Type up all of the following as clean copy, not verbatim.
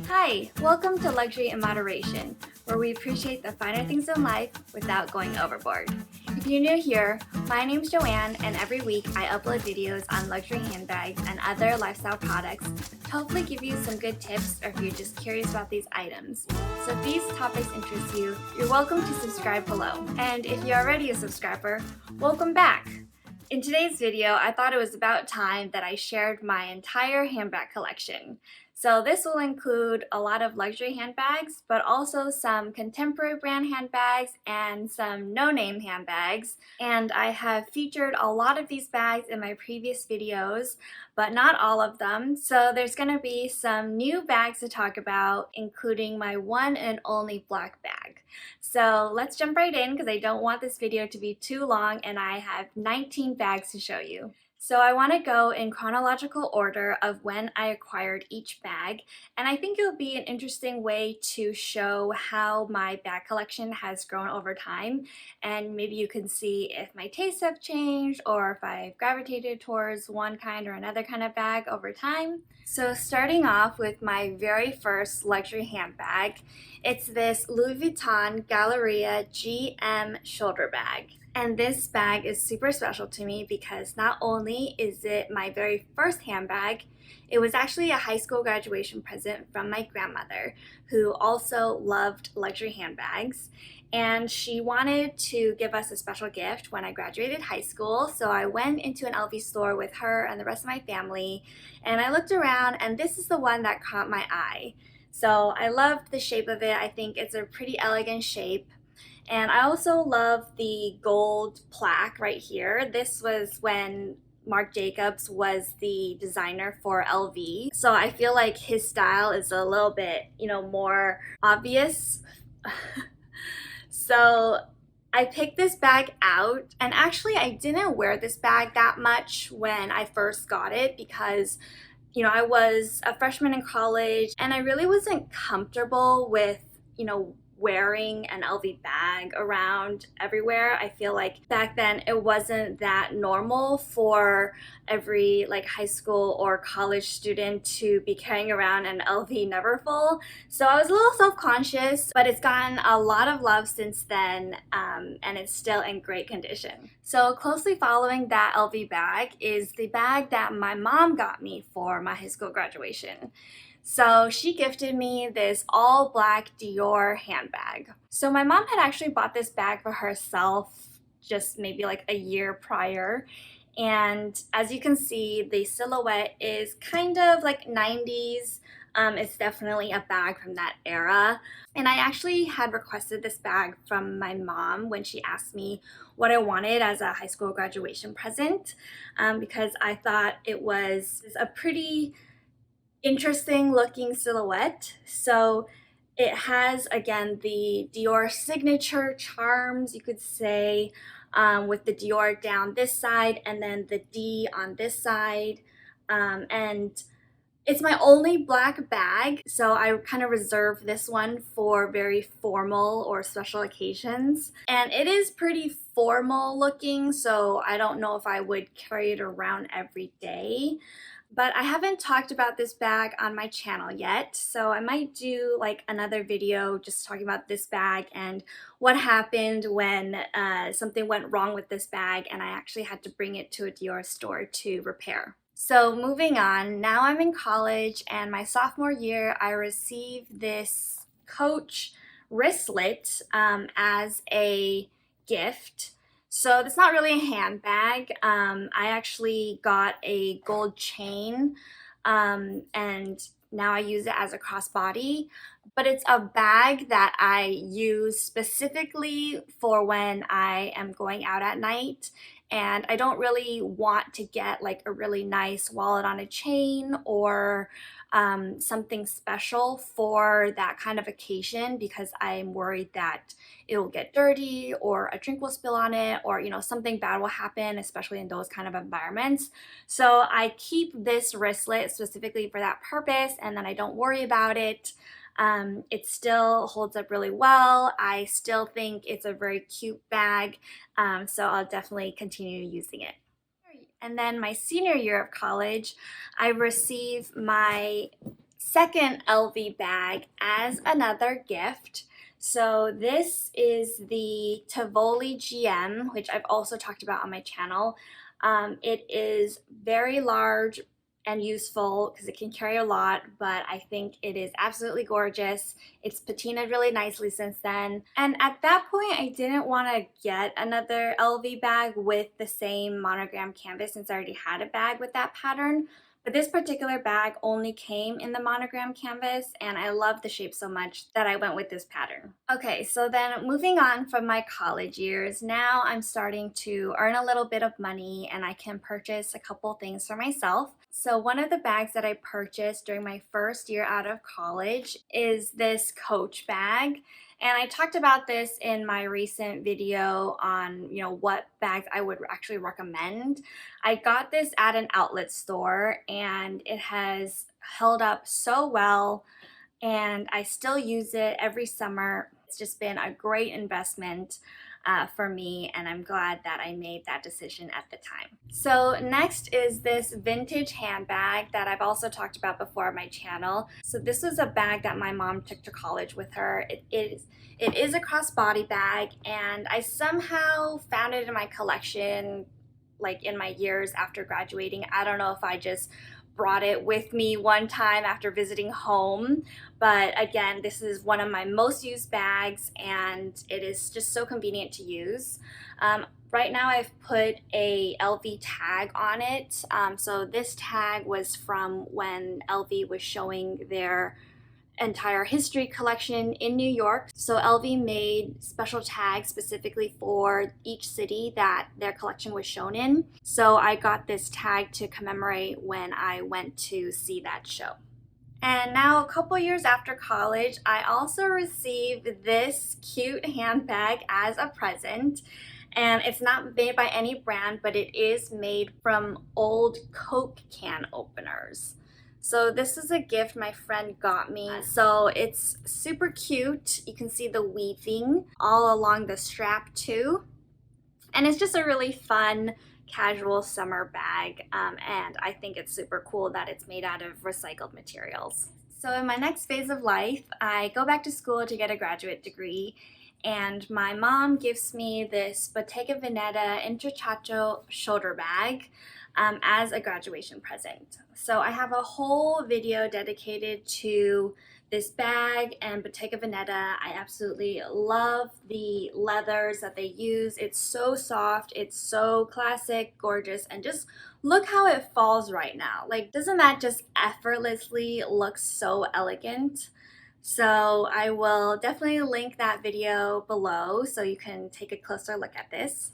Hi, welcome to Luxury in Moderation, where we appreciate the finer things in life without going overboard. If you're new here, my name's Joanne, and every week I upload videos on luxury handbags and other lifestyle products to hopefully give you some good tips or if you're just curious about these items. So if these topics interest you, you're welcome to subscribe below. And if you're already a subscriber, welcome back! In today's video, I thought it was about time that I shared my entire handbag collection. So this will include a lot of luxury handbags, but also some contemporary brand handbags and some no-name handbags. And I have featured a lot of these bags in my previous videos, but not all of them. So there's going to be some new bags to talk about, including my one and only black bag. So let's jump right in because I don't want this video to be too long and I have 19 bags to show you. So I want to go in chronological order of when I acquired each bag, and I think it'll be an interesting way to show how my bag collection has grown over time, and maybe you can see if my tastes have changed or if I've gravitated towards one kind or another kind of bag over time. So starting off with my very first luxury handbag, it's this Louis Vuitton Galleria GM shoulder bag. And this bag is super special to me because not only is it my very first handbag, it was actually a high school graduation present from my grandmother, who also loved luxury handbags. And she wanted to give us a special gift when I graduated high school. So I went into an LV store with her and the rest of my family, and I looked around, and this is the one that caught my eye. So I loved the shape of it. I think it's a pretty elegant shape. And I also love the gold plaque right here. This was when Marc Jacobs was the designer for LV. So I feel like his style is a little bit, more obvious. So I picked this bag out, and actually I didn't wear this bag that much when I first got it because I was a freshman in college and I really wasn't comfortable with, wearing an LV bag around everywhere. I feel like back then it wasn't that normal for every high school or college student to be carrying around an LV Neverfull. So I was a little self-conscious, but it's gotten a lot of love since then, and it's still in great condition. So closely following that LV bag is the bag that my mom got me for my high school graduation. So she gifted me this all black Dior handbag. So my mom had actually bought this bag for herself just maybe a year prior. And as you can see, the silhouette is kind of 90s. It's definitely a bag from that era. And I actually had requested this bag from my mom when she asked me what I wanted as a high school graduation present, because I thought it was a pretty interesting looking silhouette. So it has, again, the Dior signature charms, you could say, with the Dior down this side and then the D on this side. And it's my only black bag, so I kind of reserve this one for very formal or special occasions. And it is pretty formal looking, so I don't know if I would carry it around every day. But I haven't talked about this bag on my channel yet, so I might do another video just talking about this bag and what happened when something went wrong with this bag and I actually had to bring it to a Dior store to repair. So moving on, now I'm in college, and my sophomore year I received this Coach wristlet as a gift. So it's not really a handbag. I actually got a gold chain, and now I use it as a crossbody. But it's a bag that I use specifically for when I am going out at night. And I don't really want to get a really nice wallet on a chain or something special for that kind of occasion, because I'm worried that it will get dirty or a drink will spill on it, or something bad will happen, especially in those kind of environments. So I keep this wristlet specifically for that purpose, and then I don't worry about it. It still holds up really well. I still think it's a very cute bag, so I'll definitely continue using it. And then my senior year of college, I received my second LV bag as another gift. So this is the Tivoli Gm, which I've also talked about on my channel. It is very large and useful because it can carry a lot, but I think it is absolutely gorgeous. It's patinaed really nicely since then. And at that point, I didn't want to get another LV bag with the same monogram canvas since I already had a bag with that pattern. But this particular bag only came in the monogram canvas, and I love the shape so much that I went with this pattern. Okay, so then moving on from my college years, now I'm starting to earn a little bit of money and I can purchase a couple things for myself. So one of the bags that I purchased during my first year out of college is this Coach bag. And I talked about this in my recent video on, what bags I would actually recommend. I got this at an outlet store and it has held up so well and I still use it every summer. It's just been a great investment for me, and I'm glad that I made that decision at the time. So next is this vintage handbag that I've also talked about before on my channel. So this was a bag that my mom took to college with her. It is a crossbody bag, and I somehow found it in my collection like in my years after graduating. I don't know if I just brought it with me one time after visiting home, but again, this is one of my most used bags and it is just so convenient to use. Right now I've put a LV tag on it. So this tag was from when LV was showing their entire history collection in New York. So LV made special tags specifically for each city that their collection was shown in. So I got this tag to commemorate when I went to see that show. And now a couple years after college, I also received this cute handbag as a present. And it's not made by any brand, but it is made from old Coke can openers. So this is a gift my friend got me. So it's super cute. You can see the weaving all along the strap too. And it's just a really fun, casual summer bag. And I think it's super cool that it's made out of recycled materials. So in my next phase of life, I go back to school to get a graduate degree. And my mom gives me this Bottega Veneta Intrecciato shoulder bag as a graduation present. So I have a whole video dedicated to this bag and Bottega Veneta. I absolutely love the leathers that they use. It's so soft, it's so classic, gorgeous, and just look how it falls right now. Like, doesn't that just effortlessly look so elegant? So I will definitely link that video below so you can take a closer look at this.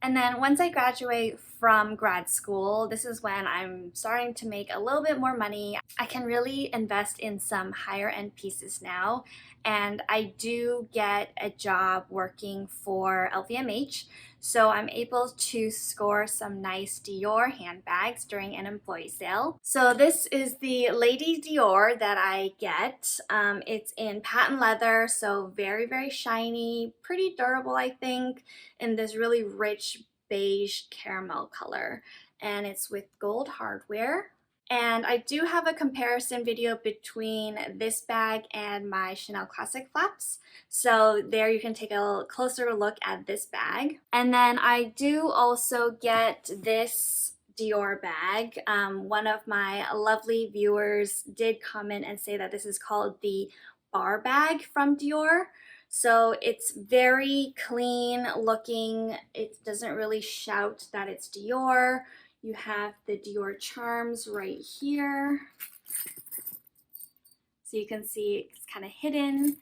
And then once I graduate from grad school, this is when I'm starting to make a little bit more money. I can really invest in some higher end pieces now. And I do get a job working for LVMH. So I'm able to score some nice Dior handbags during an employee sale. So this is the Lady Dior that I get. It's in patent leather, so very, very shiny, pretty durable, I think, in this really rich beige caramel color. And it's with gold hardware. And I do have a comparison video between this bag and my Chanel Classic flaps. So there you can take a closer look at this bag. And then I do also get this Dior bag. One of my lovely viewers did comment and say that this is called the bar bag from Dior. So it's very clean looking. It doesn't really shout that it's Dior. You have the Dior charms right here. So you can see it's kind of hidden.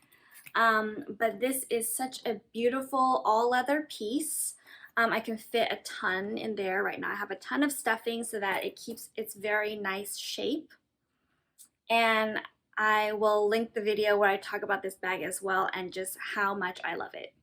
But this is such a beautiful all leather piece. I can fit a ton in there right now. I have a ton of stuffing so that it keeps its very nice shape. And I will link the video where I talk about this bag as well and just how much I love it.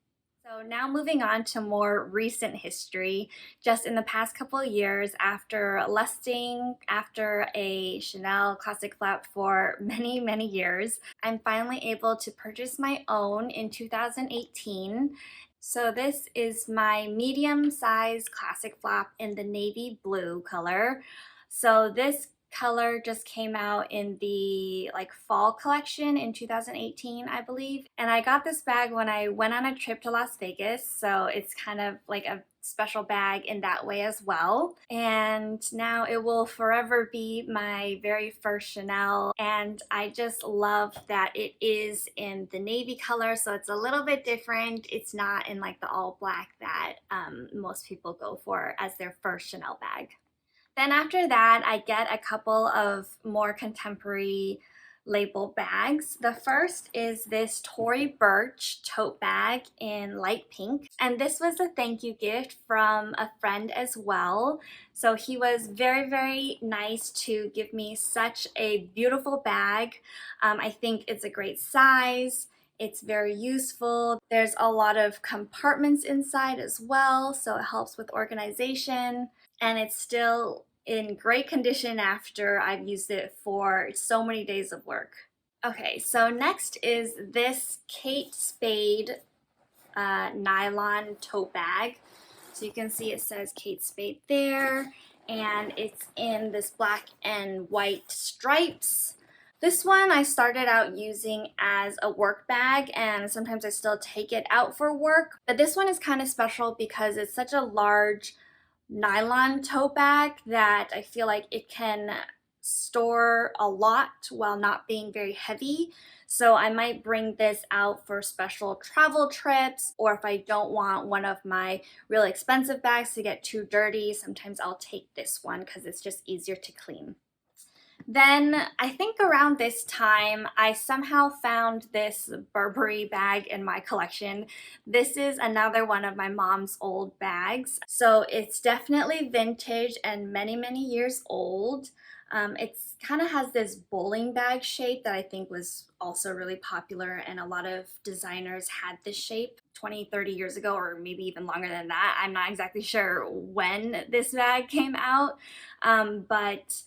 So now moving on to more recent history, just in the past couple of years after lusting after a Chanel Classic flap for many, many years, I'm finally able to purchase my own in 2018. So this is my medium size classic flap in the navy blue color. So this color just came out in the like fall collection in 2018, I believe. And I got this bag when I went on a trip to Las Vegas, so it's kind of like a special bag in that way as well. And now it will forever be my very first Chanel, and I just love that it is in the navy color, so it's a little bit different. It's not in like the all black that most people go for as their first Chanel bag. Then after that, I get a couple of more contemporary label bags. The first is this Tory Burch tote bag in light pink. And this was a thank you gift from a friend as well. So he was very, very nice to give me such a beautiful bag. I think it's a great size. It's very useful. There's a lot of compartments inside as well, so it helps with organization. And it's still in great condition after I've used it for so many days of work. Okay, so next is this Kate Spade nylon tote bag. So you can see it says Kate Spade there, and it's in this black and white stripes. This one I started out using as a work bag, and sometimes I still take it out for work. But this one is kind of special because it's such a large nylon tote bag that I feel like it can store a lot while not being very heavy. So I might bring this out for special travel trips, or if I don't want one of my really expensive bags to get too dirty, sometimes I'll take this one because it's just easier to clean. Then I think around this time, I somehow found this Burberry bag in my collection. This is another one of my mom's old bags. So it's definitely vintage and many, many years old. It's kind of has this bowling bag shape that I think was also really popular, and a lot of designers had this shape 20, 30 years ago, or maybe even longer than that. I'm not exactly sure when this bag came out, but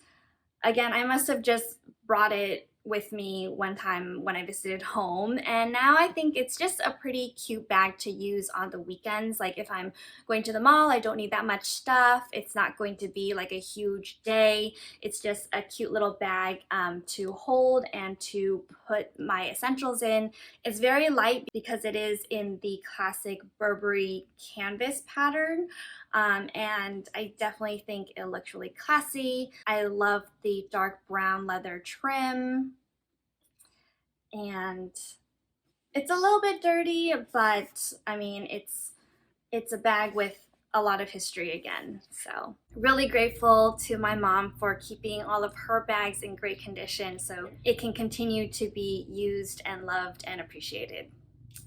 again, I must have just brought it with me one time when I visited home, and now I think it's just a pretty cute bag to use on the weekends. Like if I'm going to the mall, I don't need that much stuff. It's not going to be like a huge day. It's just a cute little bag to hold and to put my essentials in. It's very light because it is in the classic Burberry canvas pattern. And I definitely think it looks really classy. I love the dark brown leather trim, and it's a little bit dirty, but I mean, it's a bag with a lot of history again. So really grateful to my mom for keeping all of her bags in great condition so it can continue to be used and loved and appreciated.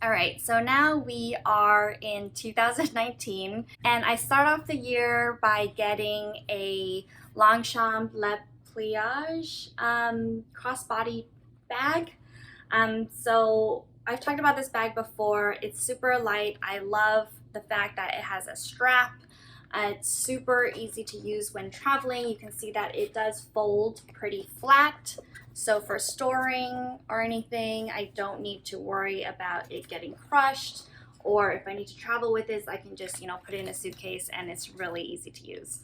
All right, so now we are in 2019, and I start off the year by getting a Longchamp Pliage crossbody bag. So I've talked about this bag before. It's super light. I love the fact that it has a strap. It's super easy to use when traveling. You can see that it does fold pretty flat. So for storing or anything, I don't need to worry about it getting crushed. Or if I need to travel with this, I can just, put it in a suitcase, and it's really easy to use.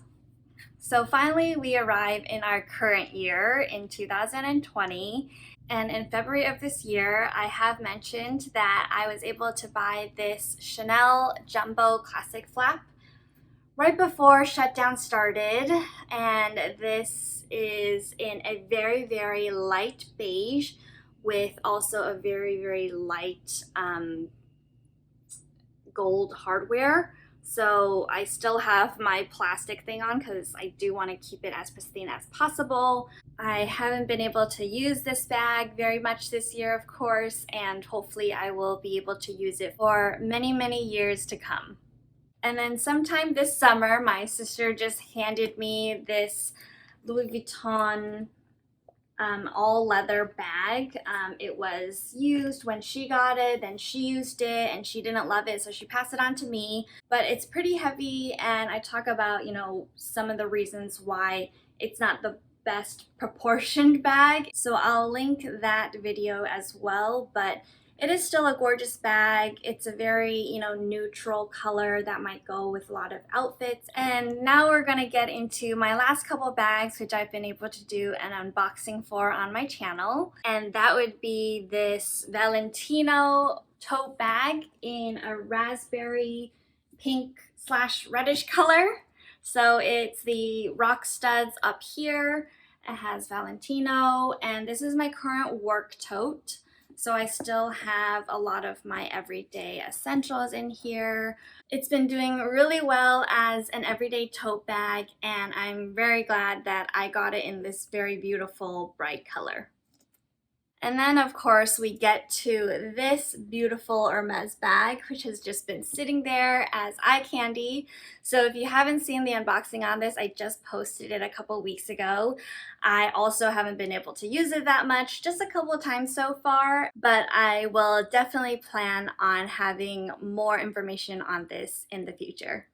So finally, we arrive in our current year in 2020. And in February of this year, I have mentioned that I was able to buy this Chanel Jumbo Classic Flap right before shutdown started, and this is in a very, very light beige with also a very, very light gold hardware. So I still have my plastic thing on because I do want to keep it as pristine as possible. I haven't been able to use this bag very much this year, of course, and hopefully I will be able to use it for many, many years to come. And then sometime this summer, my sister just handed me this Louis Vuitton all leather bag. It was used when she got it, then she used it and she didn't love it, so she passed it on to me. But it's pretty heavy, and I talk about, some of the reasons why it's not the best proportioned bag. So I'll link that video as well, but It is still a gorgeous bag. It's a very, neutral color that might go with a lot of outfits. And now we're gonna get into my last couple bags, which I've been able to do an unboxing for on my channel. And that would be this Valentino Tote Bag in a raspberry pink / reddish color. So it's the rock studs up here. It has Valentino, and this is my current work tote. So I still have a lot of my everyday essentials in here. It's been doing really well as an everyday tote bag, and I'm very glad that I got it in this very beautiful bright color. And then, of course, we get to this beautiful Hermes bag, which has just been sitting there as eye candy. So if you haven't seen the unboxing on this, I just posted it a couple weeks ago. I also haven't been able to use it that much, just a couple of times so far, but I will definitely plan on having more information on this in the future.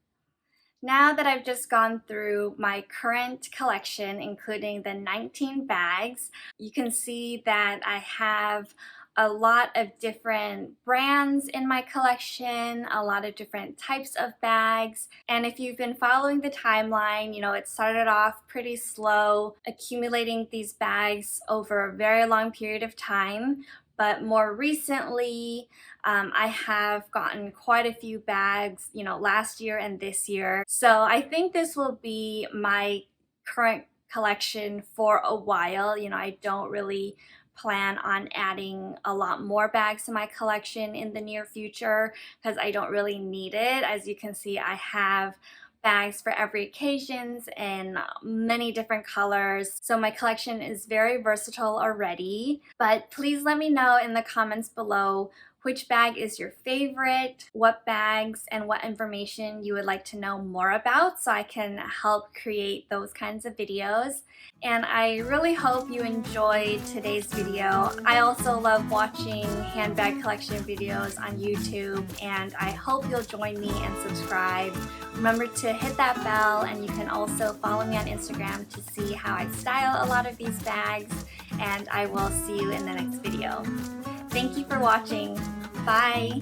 Now that I've just gone through my current collection, including the 19 bags, you can see that I have a lot of different brands in my collection, a lot of different types of bags. And if you've been following the timeline, it started off pretty slow, accumulating these bags over a very long period of time. But more recently, I have gotten quite a few bags, last year and this year. So I think this will be my current collection for a while. I don't really plan on adding a lot more bags to my collection in the near future because I don't really need it. As you can see, I have bags for every occasions in many different colors. So my collection is very versatile already. But please let me know in the comments below which bag is your favorite, what bags and what information you would like to know more about so I can help create those kinds of videos. And I really hope you enjoyed today's video. I also love watching handbag collection videos on YouTube, and I hope you'll join me and subscribe. Remember to hit that bell, and you can also follow me on Instagram to see how I style a lot of these bags, and I will see you in the next video. Thank you for watching. Bye!